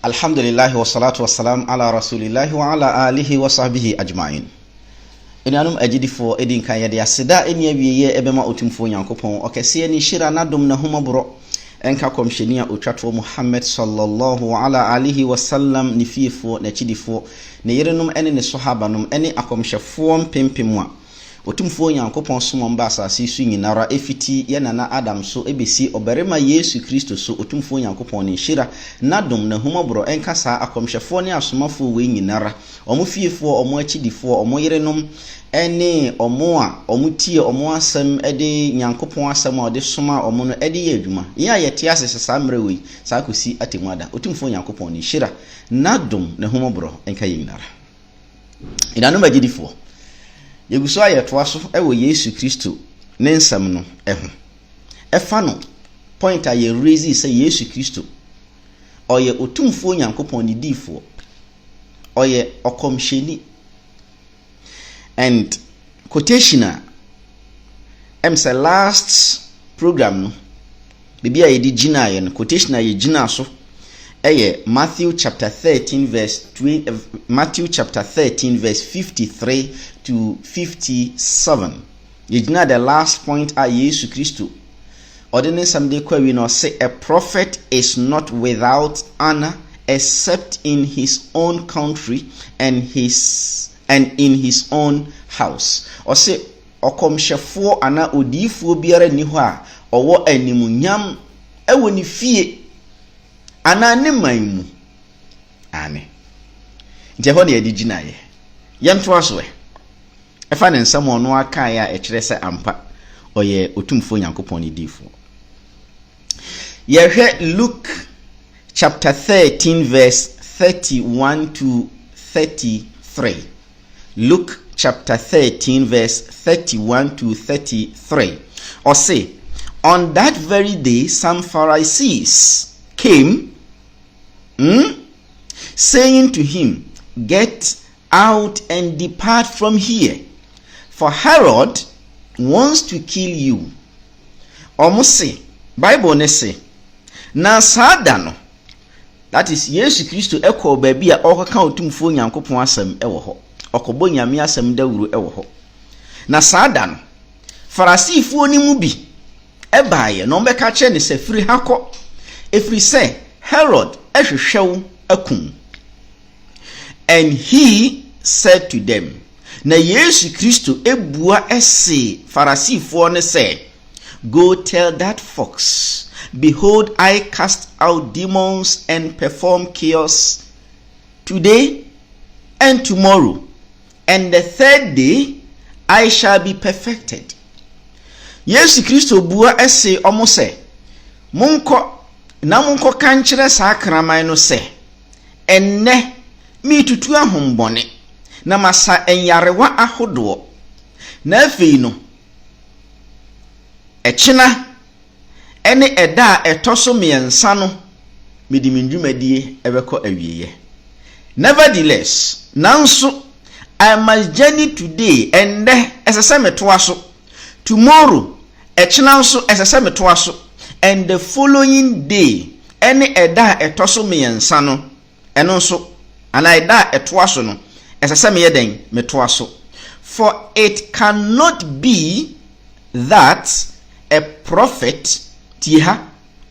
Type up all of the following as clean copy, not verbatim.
Alhamdulillah wa salatu wa salam ala rasulillahi wa ala alihi wa sahbihi ajma'in. Enuanum agidifo edin kan yede aseda eni awieye ebema otumfo Nyankopon okese ni shira na dom na humabro enka komshenia otwato Muhammad sallallahu ala alihi wa sallam ni fiefo na chidifo ne yerenum ene ne sahabanum ene akomhwefo mpempemwa otumfo Nyankopon somo mba asase su nyinara efiti ye nana Adam so ebesi obarema Yesu Kristo so otumfo Nyankopon ne shira na dom na humabro enka sa akomhwefo ne asomafo we nyinara omo fiefo omo achidifo omo yerenum ene omo a omo tie omo asem ede Nyankopon asem a ode soma omo no ede ye adwuma ya yete asese sa mre we sa kosi atemwada otumfo Nyankopon ne shira na dom na humabro enka ye nyinara idanu magidifo yeguso ayeto aso ewo Yesu Kristo ne nsam no efa no point aye raise say Yesu Kristo oye otumfo Nyankopon ni difo oye okomheni and quotation say last program no bibia ye di gina ye no quotation ye gina so Matthew chapter 13 verse 53 to 57. Yigna the last point a Yesu Kristo. Ordinary someday we no say a prophet is not without honor except in his own country and in his own house. Or say okomhwefo ana odifo biara ni ho a owo animunyam ewo ni fie ana ne manmu ane nte ho ne yedi ginaye yemto aso efa ne nsam ono aka ya ekire se ampa oye otumfo Nyankopon ni difo yehwe Luke chapter 13 verse 31 to 33. Luke chapter 13 verse 31 to 33. Or say, on that very day some Pharisees came saying to him, get out and depart from here, for Herod wants to kill you. Almost say Bible ne say na sada no, that is Yesu Kristo ekọ baabi a okaka otumfo Nyankopon asem ewo ho okobo nyame asem dawuru ewo ho na sada no Farisifo ni mu bi ebaaye no mbeka che ne se firi hako efiri se Herod ehwehwew akum. And he said to them, na Yesu Kristo ebua ese Farisifo ne say, go tell that fox, behold, I cast out demons and perform cures today and tomorrow, and the third day I shall be perfected. Yesu Kristo bua ese omo se, munko kankyere sa kraman no se, enne mi tutu ahombone na masa enyarewa ahodo na afei no echina ene eda etoso miensa no medi mindwumadie ebeko awieye. Nevertheless, nanso I must journey today and esese metoa so, tomorrow echina so esese metoa so, and the following day ene eda etoso miensa no eno so ana eda etoa so no esese me yeden metoa so. For it cannot be that a prophet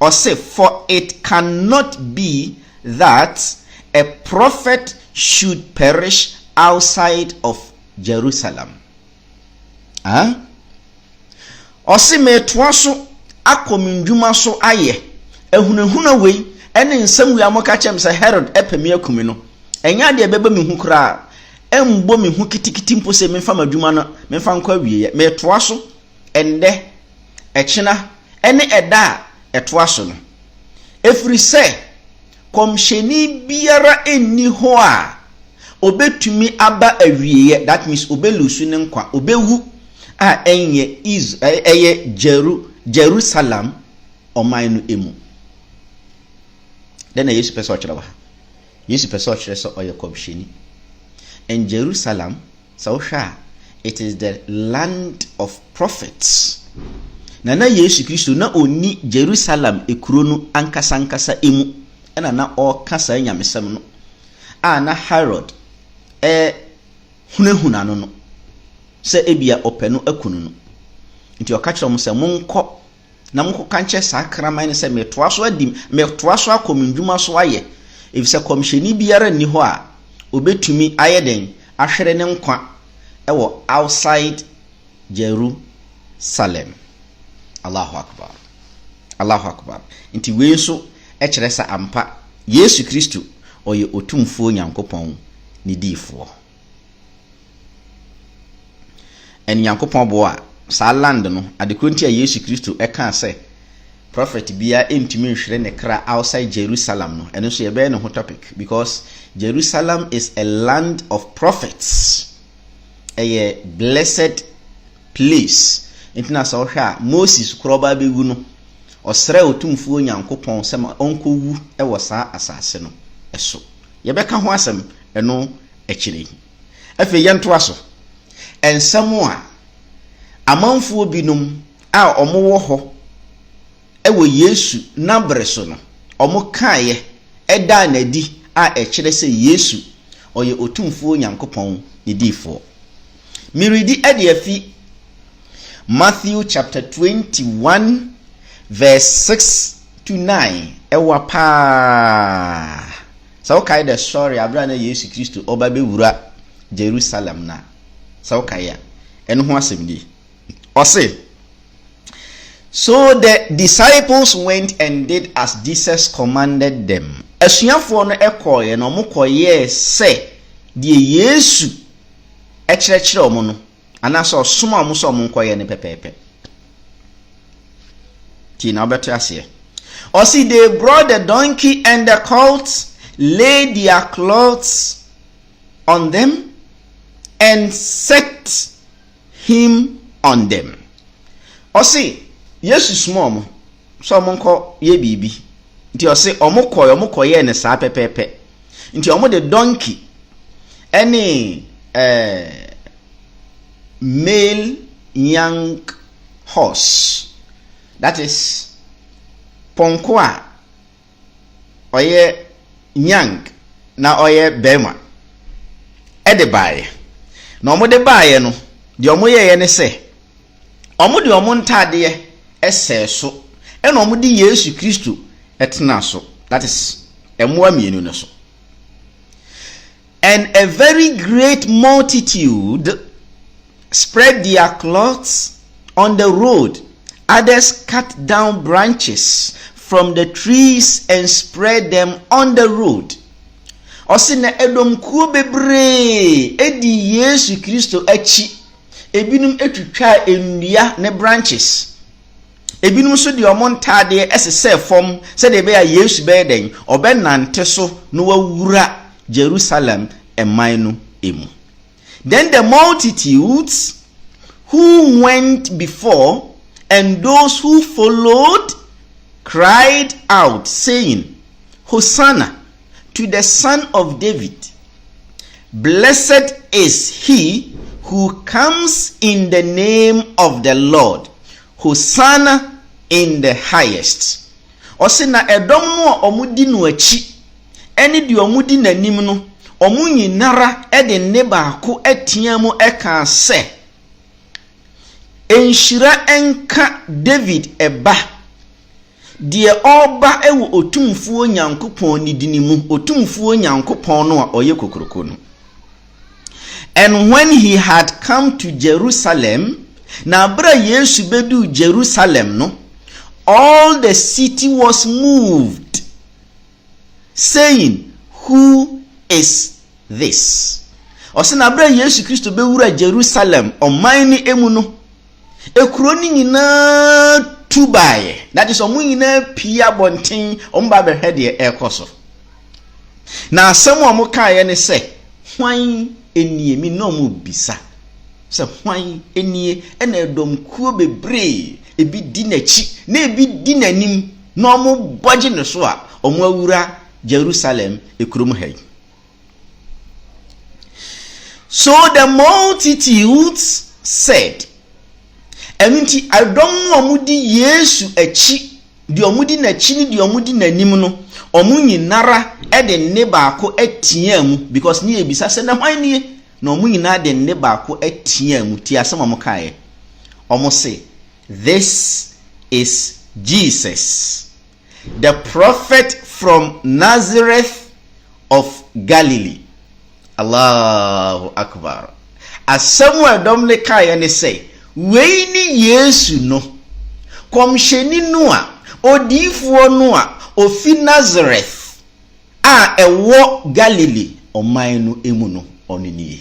or say, for it cannot be that a prophet should perish outside of Jerusalem. Or say metoa so akomindwuma so aye ehunahuna we ene nsam wi amoka chem se Herod epemi akumi no enya de beba me hu kra embo me hu kitikiti mpo se memfa madwuma no memfa nkwa wiye metoa so ende echina ene eda etoa so no efiri se komhyeni biara enni ho a obetumi aba awiye, that means obelusu ne nkwa obewu a enye Jerusalem oman no emu. Then Yesu pese ochira wa Yesu pese ochire so oye komhyeni. And Jerusalem, so it is the land of prophets. Na Yesu Kristo na oni Jerusalem ekuro no ankasa emu ena na ɔka saa nyamesɛm no a na Herod hunahuna no sɛ ebia ɔpɛ no akunu no. Nti ɔka kyerɛ mo sɛ monkɔ na monkɔ kankyɛ saa kraman sɛ metoa so akɔmndwuma so ayɛ, efisɛ kɔmhyɛni biara nni hɔ a obetumi ayɛ den ahwere ne nkwa ɛwɔ outside Jerusalem. Allahu akbar, Allahu akbar. Nti wei nso ɛkyerɛ sɛ ampa Yesu Kristo ɔyɛ otumfuo Nyankopɔn ne diifoɔ. ɛne Nyankopɔn bo a saa land no adekoro nti a Yesu Kristo ɛka sɛ prophet bia entumi nhwere ne kra outside Jerusalem no, ɛno so yɛbɛyɛ ne ho topic, because Jerusalem is a land of prophets, a blessed place. Nti na sɛ ɔhwɛ a Moses koroba bɛwu no ɔsrɛ otumfuo Nyankopɔn sɛ ma ɔnkɔwu ɛwɔ saa asase no ɛso. Yɛbɛka ho asɛm ɛno akyire. Afei yɛntoa so. Ensɛm a amanfuo binom a ɔmo wɔ hɔ ɛwɔ Yesu nabre so no ɔmo kaayɛ ɛda na di a ɛkyerɛ sɛ Yesu ɔyɛ otumfuo Nyankopɔn ne diifoɔ. Miridi ɛde afi Matthew chapter 21 verse 6 to 9 ɛwɔ paa. Sɛ wokae the story abra na Yesu Kristo ɔba bɛwura Jerusalem na sɛ wokae a ɛno ho asɛm di. Ɔse, so the disciples went and did as Jesus commanded them. Asuafoɔ no ɛkɔɔyɛ na ɔmo kɔyɛɛ sɛ deɛ Yesu ɛkyerɛkyerɛ ɔmo no anaasɛ ɔsoma ɔmo sɛ ɔmo nkɔyɛ ne pɛpɛɛpɛ. Ti na ɔbɛto aseɛ. Ɔse, they brought the donkey and the colt, laid their clothes on them, and set him on them. Ɔse, Yesu small mo so ɔmo nkɔ yɛ biribi. Nti ɔse ɔmo kɔyɛ ne saa pɛpɛɛpɛ. Nti ɔmo de donkey ɛne male young horse, that is ponko a ɔyɛ young na ɔyɛ bema ɛde baeɛ. Na ɔmo de baeɛ no deɛ ɔmo yɛyɛ ne sɛ ɔmo de ɔmo ntadeɛ ɛsɛɛ so ɛna ɔmo de Yesu Kristo ɛtena so, that is ɛmoa mmienu no so. And a very great multitude spread their cloths on the road. Others cut down branches from the trees and spread them on the road. Ɔse na edomkuo bebree edi Yesu Kristo akyi. Ebinom etwitwa nnua ne branches. Ebinom so de ɔmo ntade ɛsesɛ fam sɛ de be a Yesu bɛyɛ den ɔbɛnante so no wawura Jerusalem ɛman no emu. Then the multitudes who went before and those who followed cried out, saying, Hosanna to the Son of David. Blessed is he who comes in the name of the Lord. Hosanna in the highest. Ɔse na ɛdɔm no a ɔmo di no akyi ɛne deɛ ɔmo di n'anim no ɔmo nyinara ɛde ne baako ɛteɛ mu ɛka sɛ enhyira ɛnka David ɛba deɛ ɔba ɛwɔ otumfuo Nyankopɔn ne dini mu, otumfuo Nyankopɔn no a ɔyɛ kokroko no. And when he had come to Jerusalem, na bra Yesu bedu Jerusalem no, all the city was moved, saying, who is this? Ɔse na bra Yesu Kristo bewura Jerusalem ɔman ni emu no, ekuro ni nyinaa tubae, that is ɔmo nyinaa pia bonten ɔmo ba bɛhwɛ deɛ ɛkɔ so. Na asɛm a ɔmo kaeɛ ne sɛ, hwan enie mi no mo bisa sɛ hwan enie ɛna ɛdomkuo bebree ebi di n'akyi na ebi di n'anim na ɔmo bɔgye ne so a ɔmo awura Jerusalem ekurom ha. So the multitudes said, ɛnti adom no ɔmo di Yesu akyi di omudi na chi ni di omudi na nim no omu nyinara de nne baako atia mu because ne ebisa se na hwan nie na omu nyina de nne baako atia mu ti asem omu kae omu say this is Jesus, the prophet from Nazareth of Galilee. Allahu Akbar. Asem dom le kae ne say we ni Yesu no komhyeni no a odifuo no a ofi Nazareth a ewo Galilee oman no emu no onini.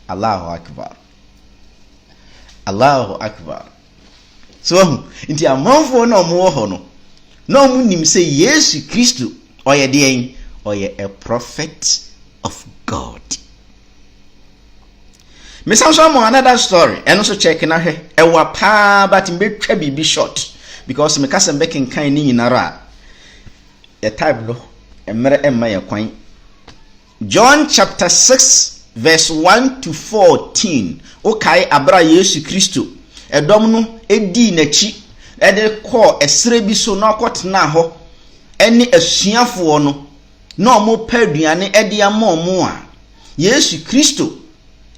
Allahu Akbar. Allahu Akbar. So inti amanfo na omo ho no na omo nim say Yesu Kristo oye de oye a prophet of God. Me sound some another story and also check na he e wa pa but me twa bibi short because me kasa be kenkan ni nyinara the type no emre emma ye kwan. John chapter 6 verse 1 to 14 okay abra Yesu Kristo edom no edi nachi ede ko esere bi so na akotena ho eni asuafo no na omo paduane ede amomo a Yesu Kristo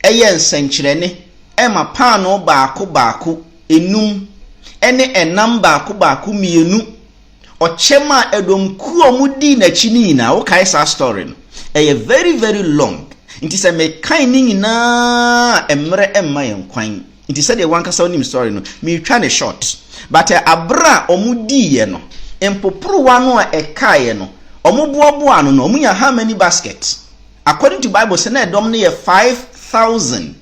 eye nsankyerene ema paano baako enum ene enam baako mienu ochema edom ku omudi nachi ni na wo kai sa story no eye very long nti se me kan ni nyina emre emma yenkwan nti se de wankasa onim story no me twa ne short but abra omudi ye no empoporo wa no a ekaye no omoboabo ano no omunya how many baskets according to Bible say na edom ne ye 5,000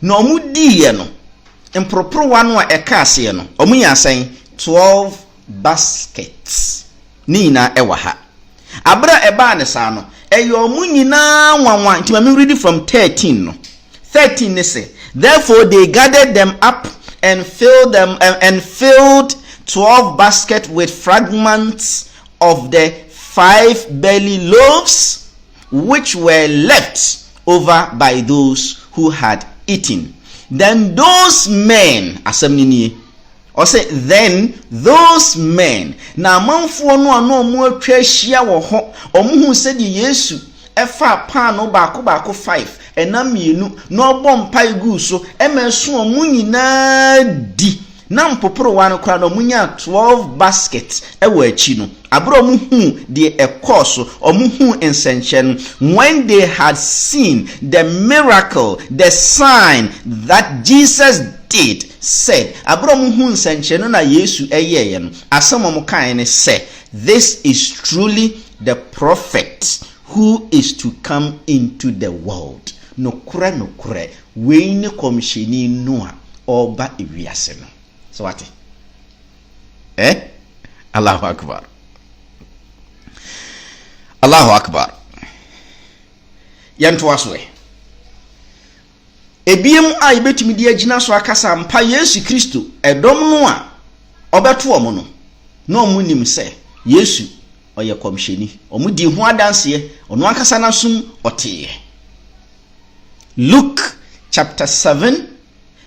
no omudi ye no empoporo wa no a ekase ye no omunya asan 12 baskets ni na ewa ha abra eba ne sa no eyo mu nyina wanwan nti ma me read from 13 no 13 ne say therefore they gathered them up and filled 12 baskets with fragments of the 5 barley loaves which were left over by those who had eaten. Then those men asamnini or say then those men na manfo no ano mu atwa hia wo ho omuhu se di Yesu efa pa no baako 5 enam mienu no bompa igu so emeso omu nyina di na mpoporo wa no kra no munya 12 baskets ewa achi no abro muhu de ekoso omuhu ensenchen when they had seen the miracle the sign that Jesus did said Abraham hun sencheno na Yesu eyeye no asamo mo kan ne say this is truly the prophet who is to come into the world no kure we ne komsheni no a oba ewiase no so what Allahu Akbar Allahu Akbar yanto aswe ebiem a ibetumi di agina so akasa mpa Yesu Kristo edom no a obeto omo no na omu nim se Yesu oye komsheni omu di hu adanse ono akasa na sum otie. Luke chapter 7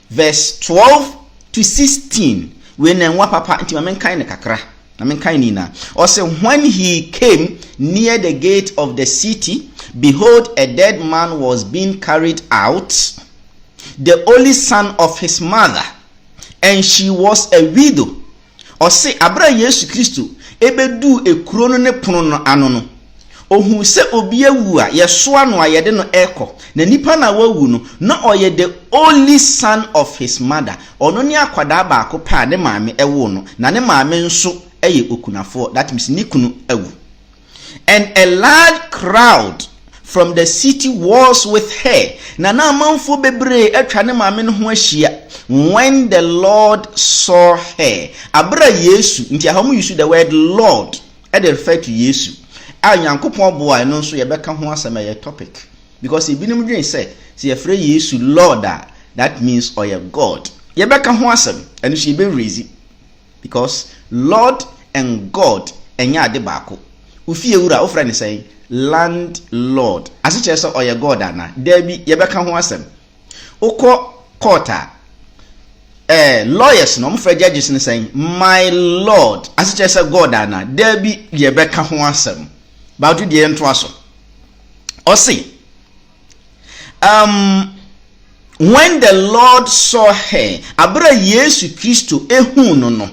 verse 12 to 16 when enwa papa nti mamenkan ne kakra na menkan ni na or say when he came near the gate of the city behold a dead man was being carried out, the only son of his mother, and she was a widow. Or say abra Yesu Kristo ebedu ekuro no ne pono no ano no ohun se obi awu a yeso ano ayede no eko na nipa na wawu no na oye the only son of his mother ono ne akwada baako pa ne maame ewo no na ne maame nso eye okunafo that means nikunu awu. And a large crowd from the city was with her. Na manfo bebre atwa ne maame no ho ahia when the Lord saw her. Abra Yesu nti ahamu use the word Lord and refer to Yesu. A Nyankopon boa no so ye beka ho asema ye topic because ibinim dwen say ye frɛ Yesu Lord that means oye God. Ye beka ho asem and she be raisy because Lord and God enya ade baako. Ufie wura wo frɛ ne say landlord as it is oye God ana there be ye beka ho asem ukọ court lawyers no mfra judges ne saying my lord as it say God ana there be ye beka ho asem ba do de ento aso or see when the Lord saw her abra Yesu Kristo ehun no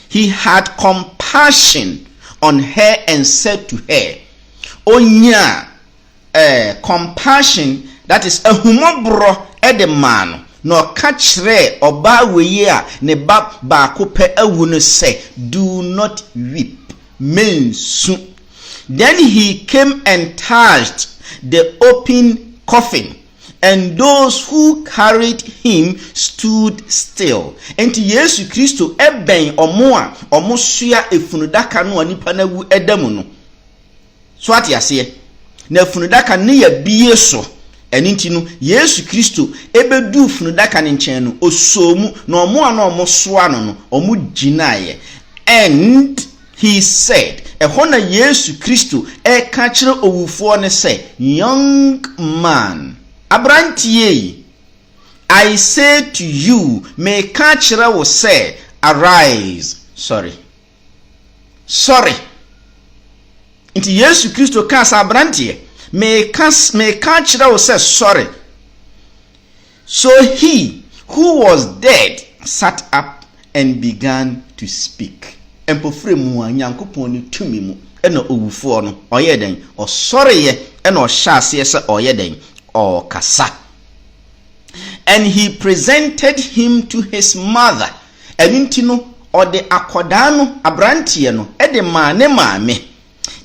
he had compassion on her and said to her onya compassion, that is a humobro edemano no kachre oba weye a ne ba ko pe awu no say do not weep mensu. Then he came and touched the open coffin, and those who carried him stood still. Enti Yesu Kristo eben omo a omo soa efunudaka no onipa na wu edamu no so ate ase na funudaka ne ya bie so enti no Yesu Kristo ebedu funudaka ne nchen no osomu na omo a na omo soa no omo ginaye, and he said ehona Yesu Kristo ka kire owufo ne say young man abrantie I say to you me ka kire wo say arise. Sorry Inti Yesu Kristo ka sa abrantie me ka kire wo say sorry. So he who was dead sat up and began to speak. Empofre mu anyankopon ni tumi mu ena owufo no oyeden osoreye ena ohyaase se oyeden o kasa. And he presented him to his mother. Eninti no ode akoda no abrantie no ede maame.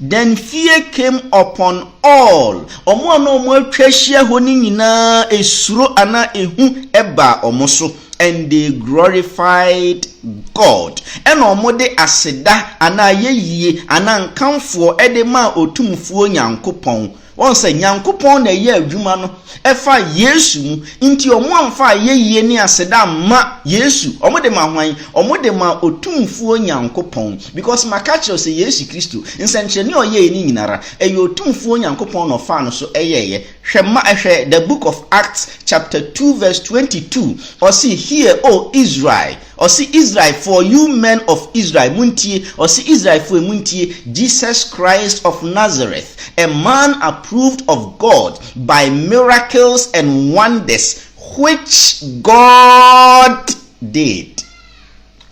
Then fear came upon all. Omo no mo atwahia honi nyina esuro ana ehu eba omo so, and they glorified God. And omo de aseda ana yeyie ana nkamfo ede ma otumfuo Nyankopon. Won say Nyankopon na ye adwuma no efa Yesu mu nti omo amfa yeyie ni aseda ma Yesu omo de ma hwan omo de ma otumfuo Nyankopon, because makacho say Yesu Kristo nsenkyene oye ni nyinara eyo otumfuo Nyankopon no fa no so eyeye hwema ehwe the book of Acts chapter 2 verse 22 or see here O Israel, or see Israel, for you men of Israel muntie, or see Israel for muntie, Jesus Christ of Nazareth, a man approved of God by miracles and wonders which God did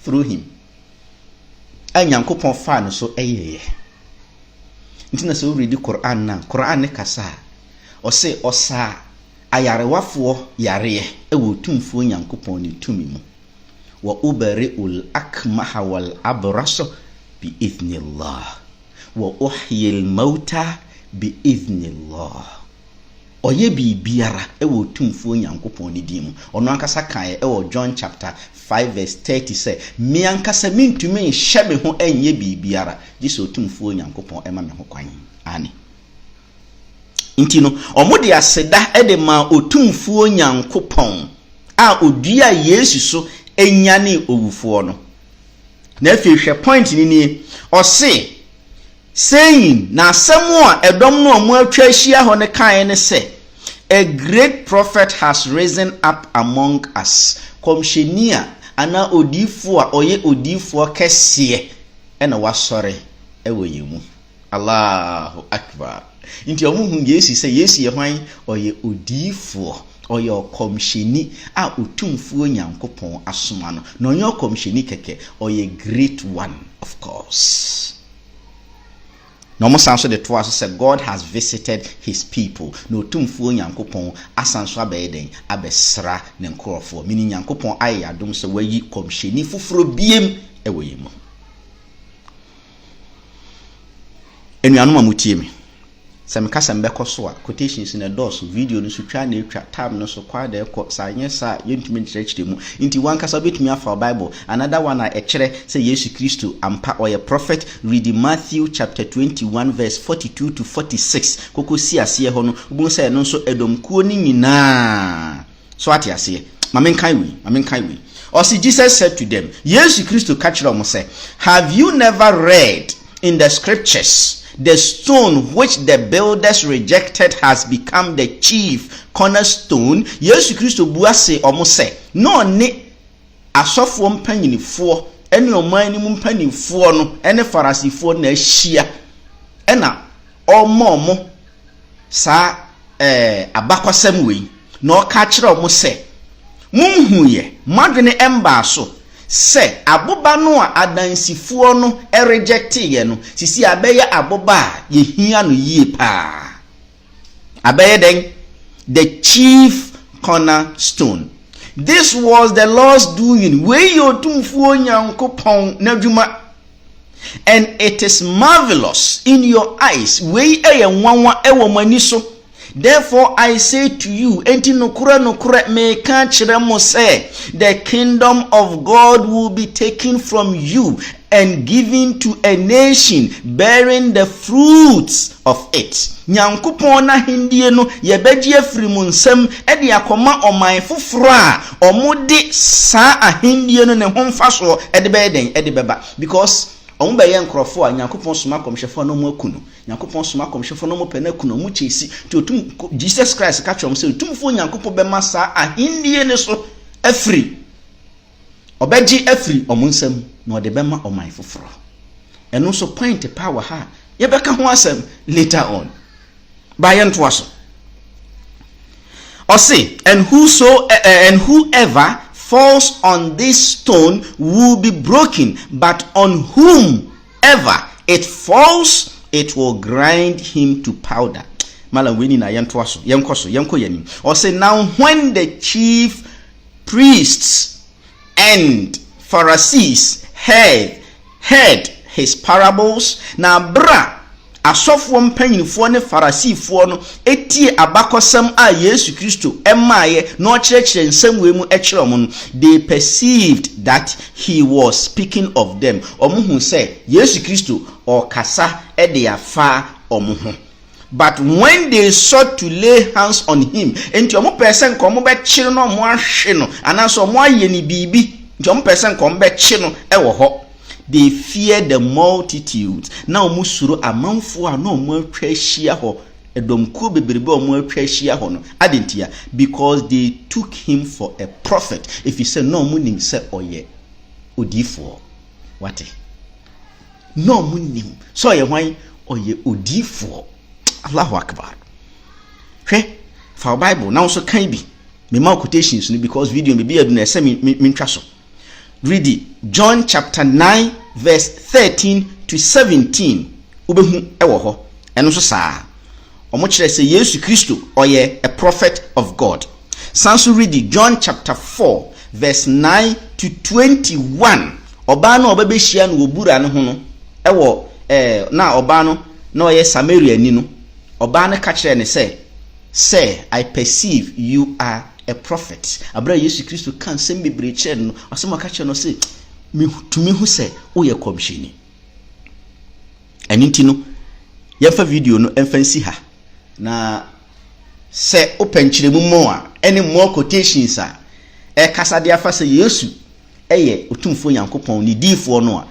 through him. Anyankopon fa no so eyeye. Ntina so read the Quran na Quran ne kasa o se osa ayarewafo yare e wo tumfuo Nyankopon ne tumi mu. Wa ubari'ul akmaha wal abrasa bi idhnillah wa uhyil mauta bi idhnillah. Oye biara e wo tumfuo Nyankopon ne dimu. Ono ankasa kan e wo John chapter 5 verse 30 say me ankasa mintumi nhye me ho enye biara gise otumfuo Nyankopon ema me ho kwan ani. Inti no omo de aseda e de ma otumfuo Nyankopon a odua Yesu so enyane owufo no. Na afihwe point ni o se saying na asemo a edom no omo atwa ahia ho ne kan ne se a great prophet has risen up among us. Komshenia ana odifo a oye odifo kese ena wasore ewo yemu. Allahu akbar. Inti omo hu Yesu se Yesu ye hwan oye odifo oye komsheni a otumfuo Nyankopon asoma no. No onye komsheni keke oye great one of course. No mo sanso de to aso say God has visited his people. No otumfuo Nyankopon asanso abeden abesra ne nkrofo. Mini Nyankopon aye adom se wayi komsheni fufuro biem ewo yemu. Enuanom amutie me. Some kasa mbeko so a quotations in a dos video no so twa na etwa tab no so kwa da ekọ sanye sa yentumi nkyerɛkyerɛ mu nti wan kasa betumi afa Bible. Another one a ɛkyerɛ say Yesu Kristo ampa or a prophet. Read Matthew chapter 21 verse 42 to 46 koko si ase ho no ubun say no so edomkuo ni nyina so ate ase mamenkan we or see Jesus said to them, Yesu Kristo ka kyerɛ mo say, have you never read in the scriptures the stone which the builders rejected has become the chief cornerstone. Yesu Kristo buase omo se no ne asofo mpanyinifo ene oman ni mpanyinifo no ene farisifo na ahia ena omo sa abakwasam wei na oka kire omo se munhuye madwene emba so se aboba no a adansifuo no rejecte ye no sisi abeye aboba ye hia no yie pa abeye den the chief cornerstone. This was the Lord's doing we yotumfuo nyankopon nadwuma, and it is marvelous in your eyes we eye nwanwa ewo mani so. Therefore I say to you, enti nokura me ka kire mo say, the kingdom of God will be taken from you and given to a nation bearing the fruits of it. Nyankopon na hindie no ye beji afiri mu nsam e de akoma oman foforo a omode sa ahindie no ne homfa so e de be den e de beba, because omo be ye nkrofo a Nyankopon soma komhwefo no mu akuno, Nyankopon soma komhwefo no mu pena kuno mu chesi to otum Jesus Christ ka twom se otumfo Nyankopon be masa ahindie ne so afiri obeji afiri omo nsam na ode be ma oman foforo. Eno so point power ha ye beka ho asem later on. Bayan twaso or say, and whoever falls on this stone will be broken, but on whomever it falls it will grind him to powder. Malam weni na yantwaso yanko yani. Or say, now when the chief priests and Pharisees heard his parables, now bra asofo mpanyinfo ne farisifo no etie abakosam a Yesu Kristo emaye no kyerɛkyerɛ nsɛm we mu ɛkyerɛ mo no, they perceived that he was speaking of them. Omo hu sɛ Yesu Kristo ɔkasa ɛde afa omo ho. But when they sought to lay hands on him, enti omo person ko omo bɛkyere no omo ahwe no anaso omo aye ni bibi, enti omo person ko omo bɛkye no ɛwɔ hɔ. They fear the multitudes. Now musuro amanfo a no mo atwa hia ho edomkuo beberebe o mo atwa hia ho no adentia, because they took him for a prophet. If you say no mo nim say oye odifo wate no mo nim so oye hwan oye odifo. Allahu akbar. Hwe fa Bible now so kan bi me ma quotations no, because video me bi adu na say me ntwa so. Read it. John chapter 9 verse 13 to 17. Ubehu ewo ho. Eno so saa. Omo kire say Yesu Kristo oye a prophet of God. Sanso read it. John chapter 4 verse 9 to 21. Oba no oba behia no obura no ho no. Ewo na oba no na oye Samaria ni no. Oba no ka kire ne say I perceive you are a prophet. Abra Yesu Kristo kan sem bebre kire no asema ka kire no say me tumi hu say wo ye komhini. Aninti no yefa video no emfansi ha na say open kire mu mo a any more quotations a kasa de afa say Yesu eye otumfo Nyankopon ni difo no a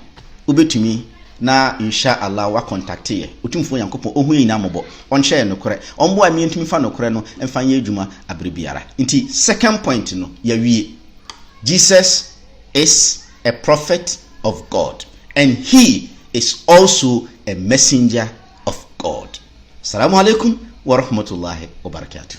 obetumi na insha Allah wa contact ye otumfo Nyankopon ohu yin amobo on share no kore ombo a mi ntumi fa no kore no emfa ye adwuma abrebiara. Nti second point no ya wie, Jesus is a prophet of God and he is also a messenger of God. Assalamu alaikum wa rahmatullahi wa barakatuh.